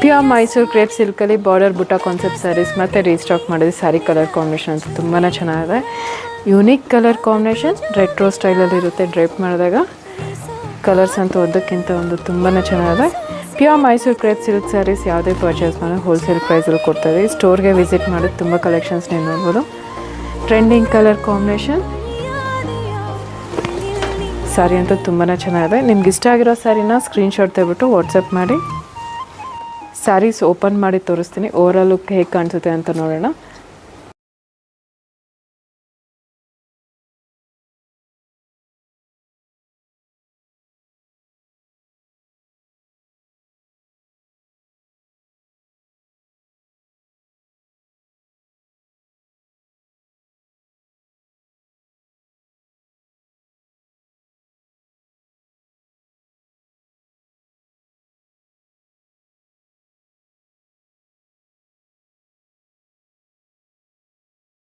Pure Mysore crepe ಸಿಲ್ಕಲ್ಲಿ border ಬುಟ್ಟ concept saris ಮತ್ತು restock ಮಾಡಿದೆ. ಸ್ಯಾರಿ ಕಲರ್ ಕಾಂಬಿನೇಷನ್ ಅಂತ ತುಂಬಾ ಚೆನ್ನಾಗಿದೆ. ಯುನೀಕ್ ಕಲರ್ ಕಾಂಬಿನೇಷನ್ ರೆಟ್ರೋ ಸ್ಟೈಲಲ್ಲಿ ಇರುತ್ತೆ. ಡ್ರೇಪ್ ಮಾಡಿದಾಗ ಕಲರ್ಸ್ ಅಂತೂ ಒಂದಕ್ಕಿಂತ ಒಂದು ತುಂಬಾ ಚೆನ್ನಾಗಿದೆ. Pure Mysore crepe silk sarees ಯಾವುದೇ ಪರ್ಚೇಸ್ ಮಾಡಿ ಹೋಲ್ಸೇಲ್ ಪ್ರೈಸಲ್ಲಿ ಕೊಡ್ತಾಯಿದ್ದೀವಿ. ಸ್ಟೋರ್ಗೆ ವಿಸಿಟ್ ಮಾಡಿ ತುಂಬ ಕಲೆಕ್ಷನ್ಸ್ ನೀವು ನೋಡ್ಬೋದು. ಟ್ರೆಂಡಿಂಗ್ ಕಲರ್ ಕಾಂಬಿನೇಷನ್ ಸ್ಯಾರಿ ಅಂತೂ ತುಂಬಾ ಚೆನ್ನಾಗಿದೆ. ನಿಮ್ಗೆ ಇಷ್ಟ ಆಗಿರೋ ಸ್ಯಾರಿನ ಸ್ಕ್ರೀನ್ಶಾಟ್ ತೆಗೆಬಿಟ್ಟು ವಾಟ್ಸಪ್ ಮಾಡಿ. ಸ್ಯಾರೀಸ್ ಓಪನ್ ಮಾಡಿ ತೋರಿಸ್ತೀನಿ. ಓವರಾಲ್ ಲುಕ್ ಹೇಗೆ ಕಾಣಿಸುತ್ತೆ ಅಂತ ನೋಡೋಣ.